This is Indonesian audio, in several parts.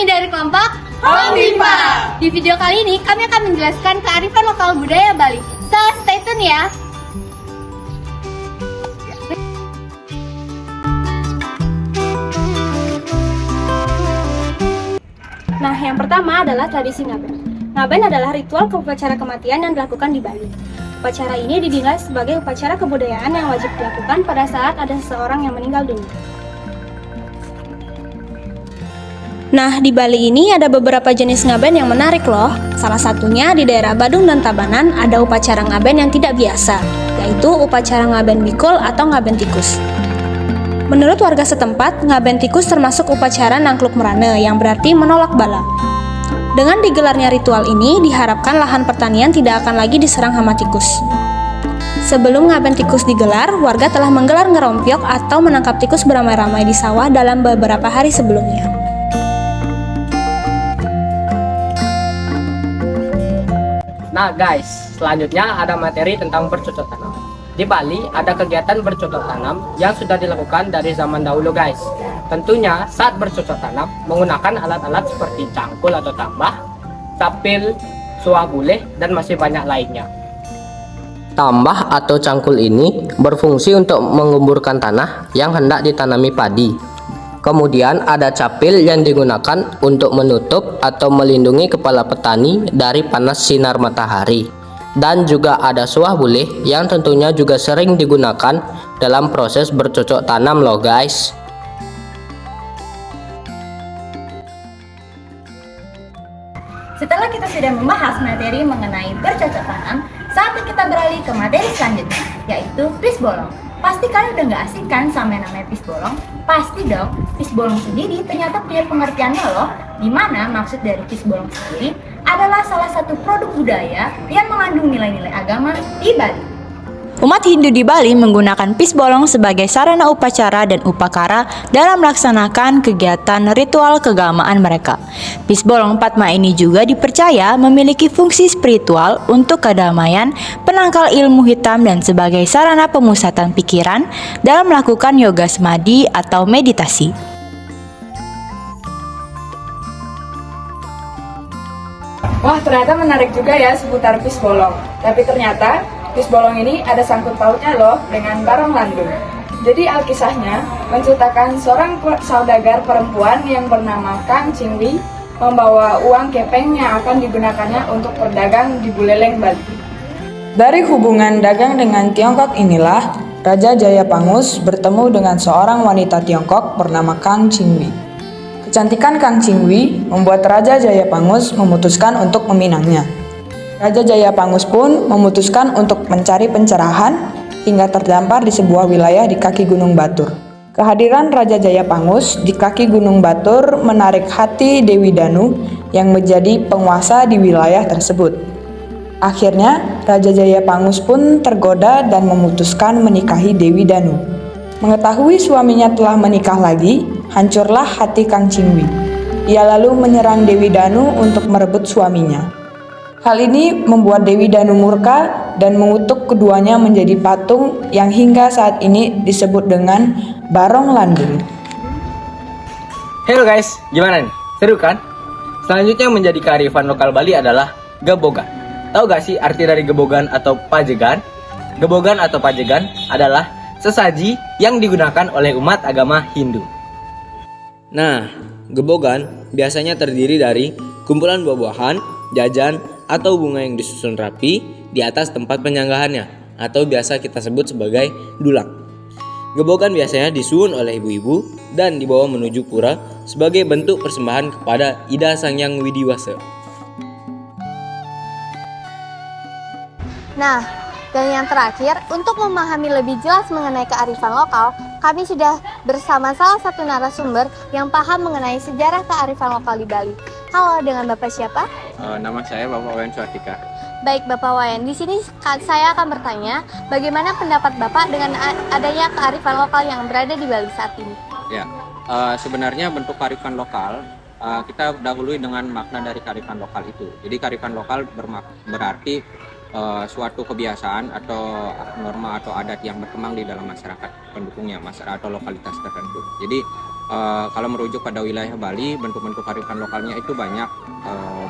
kami dari kelompok Homipa. Di video kali ini kami akan menjelaskan kearifan lokal budaya Bali. So, stay tune ya. Nah, yang pertama adalah tradisi ngaben. Ngaben adalah ritual upacara kematian yang dilakukan di Bali. Upacara ini dinilai sebagai upacara kebudayaan yang wajib dilakukan pada saat ada seseorang yang meninggal dunia. Nah, di Bali ini ada beberapa jenis ngaben yang menarik loh. Salah satunya di daerah Badung dan Tabanan ada upacara ngaben yang tidak biasa, yaitu upacara ngaben bikul atau ngaben tikus. Menurut warga setempat, ngaben tikus termasuk upacara nangkluk merane yang berarti menolak bala. Dengan digelarnya ritual ini, diharapkan lahan pertanian tidak akan lagi diserang hama tikus. Sebelum ngaben tikus digelar, warga telah menggelar ngerompiok atau menangkap tikus beramai-ramai di sawah dalam beberapa hari sebelumnya. Nah guys, selanjutnya ada materi tentang bercocok tanam. Di Bali ada kegiatan bercocok tanam yang sudah dilakukan dari zaman dahulu guys. Tentunya saat bercocok tanam menggunakan alat-alat seperti cangkul atau tambah, capil, suah buleh, dan masih banyak lainnya. Tambah atau cangkul ini berfungsi untuk mengemburkan tanah yang hendak ditanami padi. Kemudian ada capil yang digunakan untuk menutup atau melindungi kepala petani dari panas sinar matahari. Dan juga ada suah buleh yang tentunya juga sering digunakan dalam proses bercocok tanam loh guys. Setelah kita sudah membahas materi mengenai bercocok tanam, saatnya kita beralih ke materi selanjutnya, yaitu pis bolong. Pasti kalian udah gak asing kan sama yang namanya pis bolong? Pasti dong, pis bolong sendiri ternyata punya pengertiannya loh. Dimana maksud dari pis bolong sendiri adalah salah satu produk budaya yang mengandung nilai-nilai agama di Bali. Umat Hindu di Bali menggunakan pis bolong sebagai sarana upacara dan upakara dalam melaksanakan kegiatan ritual keagamaan mereka. Pis bolong Padma ini juga dipercaya memiliki fungsi spiritual untuk kedamaian, penangkal ilmu hitam, dan sebagai sarana pemusatan pikiran dalam melakukan yoga semadi atau meditasi. Wah, ternyata menarik juga ya seputar pis bolong. Tapi ternyata pis bolong ini ada sangkut pautnya loh dengan Barong Landung. Jadi alkisahnya menceritakan seorang saudagar perempuan yang bernama Kang Cingwi membawa uang kepeng yang akan digunakannya untuk berdagang di Buleleng, Bali. Dari hubungan dagang dengan Tiongkok inilah Raja Jayapangus bertemu dengan seorang wanita Tiongkok bernama Kang Cingwi. Kecantikan Kang Cingwi membuat Raja Jayapangus memutuskan untuk meminangnya. Raja Jayapangus pun memutuskan untuk mencari pencerahan hingga terdampar di sebuah wilayah di kaki Gunung Batur. Kehadiran Raja Jayapangus di kaki Gunung Batur menarik hati Dewi Danu yang menjadi penguasa di wilayah tersebut. Akhirnya, Raja Jayapangus pun tergoda dan memutuskan menikahi Dewi Danu. Mengetahui suaminya telah menikah lagi, hancurlah hati Kang Cingwi. Ia lalu menyerang Dewi Danu untuk merebut suaminya. Hal ini membuat Dewi Danu murka dan mengutuk keduanya menjadi patung yang hingga saat ini disebut dengan Barong Landung. Halo guys, gimana nih? Seru kan? Selanjutnya yang menjadi kearifan lokal Bali adalah gebogan. Tahu gak sih arti dari gebogan atau pajegan? Gebogan atau pajegan adalah sesaji yang digunakan oleh umat agama Hindu. Nah, gebogan biasanya terdiri dari kumpulan buah-buahan, jajan, atau bunga yang disusun rapi di atas tempat penyanggahannya, atau biasa kita sebut sebagai dulang. Gebogan biasanya disusun oleh ibu-ibu dan dibawa menuju pura sebagai bentuk persembahan kepada Ida Sang Hyang Widiwasa. Nah, dan yang terakhir, untuk memahami lebih jelas mengenai kearifan lokal, kami sudah bersama salah satu narasumber yang paham mengenai sejarah kearifan lokal di Bali. Halo, dengan Bapak siapa? Nama saya Bapak Wayan Suartika. Baik Bapak Wayan, di sini saya akan bertanya, bagaimana pendapat Bapak dengan adanya kearifan lokal yang berada di Bali saat ini? Ya, sebenarnya bentuk kearifan lokal kita dahului dengan makna dari kearifan lokal itu. Jadi kearifan lokal berarti suatu kebiasaan atau norma atau adat yang berkembang di dalam masyarakat pendukungnya, masyarakat atau lokalitas tertentu. Jadi Kalau merujuk pada wilayah Bali, bentuk-bentuk kearifan lokalnya itu banyak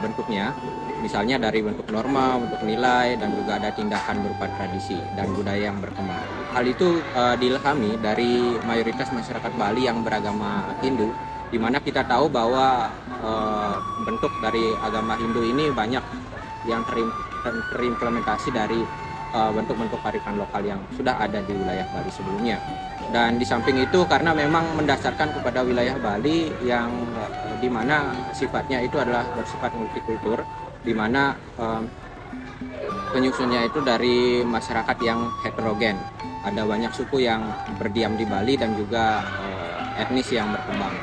bentuknya. Misalnya dari bentuk norma, bentuk nilai, dan juga ada tindakan berupa tradisi dan budaya yang berkembang. Hal itu diilhami dari mayoritas masyarakat Bali yang beragama Hindu, di mana kita tahu bahwa bentuk dari agama Hindu ini banyak yang terimplementasi dari bentuk-bentuk kearifan lokal yang sudah ada di wilayah Bali sebelumnya. Dan di samping itu karena memang mendasarkan kepada wilayah Bali yang di mana sifatnya itu adalah bersifat multikultur, di mana penyusunnya itu dari masyarakat yang heterogen. Ada banyak suku yang berdiam di Bali dan juga etnis yang berkembang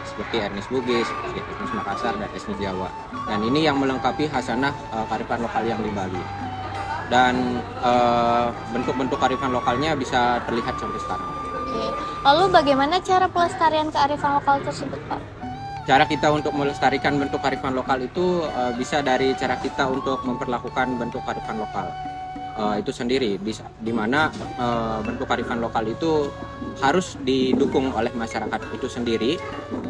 seperti etnis Bugis, etnis Makassar, dan etnis Jawa. Dan ini yang melengkapi khasanah kearifan lokal yang di Bali. Dan bentuk-bentuk kearifan lokalnya bisa terlihat sampai sekarang. Oke. Lalu bagaimana cara pelestarian kearifan lokal tersebut, Pak? Cara kita untuk melestarikan bentuk kearifan lokal itu bisa dari cara kita untuk memperlakukan bentuk kearifan lokal itu sendiri, di mana bentuk kearifan lokal itu harus didukung oleh masyarakat itu sendiri.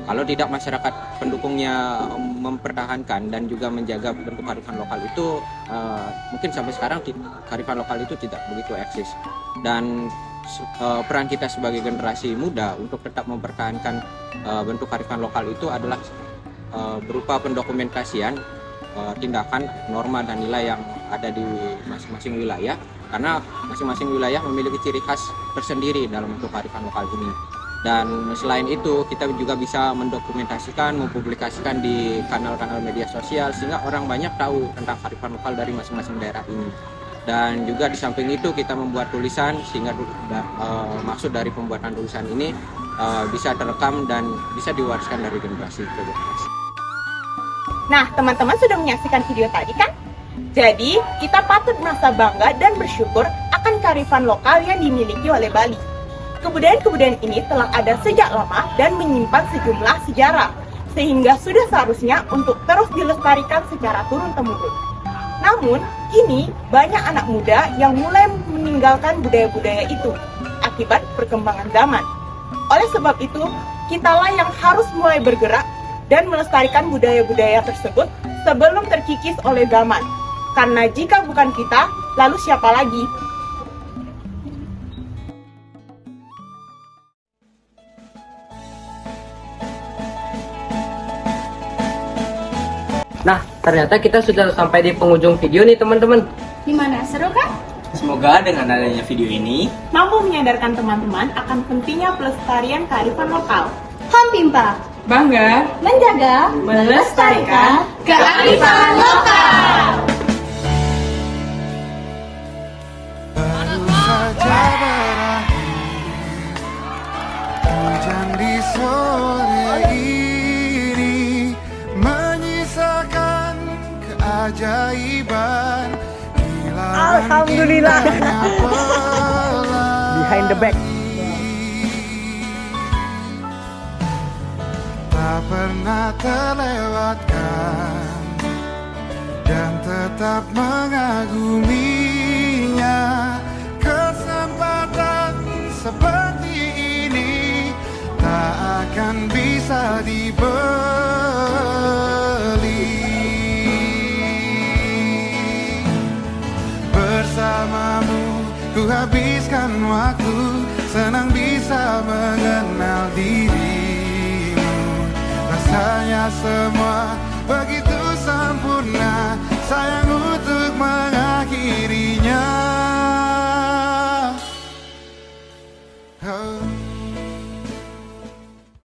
Kalau tidak, masyarakat pendukungnya mempertahankan dan juga menjaga bentuk kearifan lokal itu, mungkin sampai sekarang kearifan lokal itu tidak begitu eksis. Dan peran kita sebagai generasi muda untuk tetap mempertahankan bentuk kearifan lokal itu adalah berupa pendokumentasian tindakan, norma, dan nilai yang ada di masing-masing wilayah, karena masing-masing wilayah memiliki ciri khas tersendiri dalam bentuk kearifan lokal ini. Dan selain itu kita juga bisa mendokumentasikan, mempublikasikan di kanal-kanal media sosial sehingga orang banyak tahu tentang kearifan lokal dari masing-masing daerah ini. Dan juga di samping itu kita membuat tulisan sehingga maksud dari pembuatan tulisan ini bisa terekam dan bisa diwariskan dari generasi ke generasi. Nah, teman-teman sudah menyaksikan video tadi kan? Jadi, kita patut merasa bangga dan bersyukur akan kearifan lokal yang dimiliki oleh Bali. Kebudayaan-kebudayaan ini telah ada sejak lama dan menyimpan sejumlah sejarah, sehingga sudah seharusnya untuk terus dilestarikan secara turun-temurun. Namun, kini banyak anak muda yang mulai meninggalkan budaya-budaya itu akibat perkembangan zaman. Oleh sebab itu, kitalah yang harus mulai bergerak dan melestarikan budaya-budaya tersebut sebelum terkikis oleh zaman. Karena jika bukan kita, lalu siapa lagi? Nah, ternyata kita sudah sampai di penghujung video nih teman-teman. Gimana, seru kan? Semoga dengan adanya video ini Mampu menyadarkan teman-teman akan pentingnya pelestarian kearifan lokal. Hampimpa, Bangga menjaga, melestarikan kearifan lokal. Baru saja berakhir hujan di sore ini, menyisakan keajaiban. Alhamdulillah. Behind the back. Tak pernah terlewatkan dan tetap mengaguminya. Kesempatan seperti ini tak akan bisa dibeli. Bersamamu ku habiskan waktu, senang bisa mengenal dirimu. Rasanya semua begitu sempurna, sayang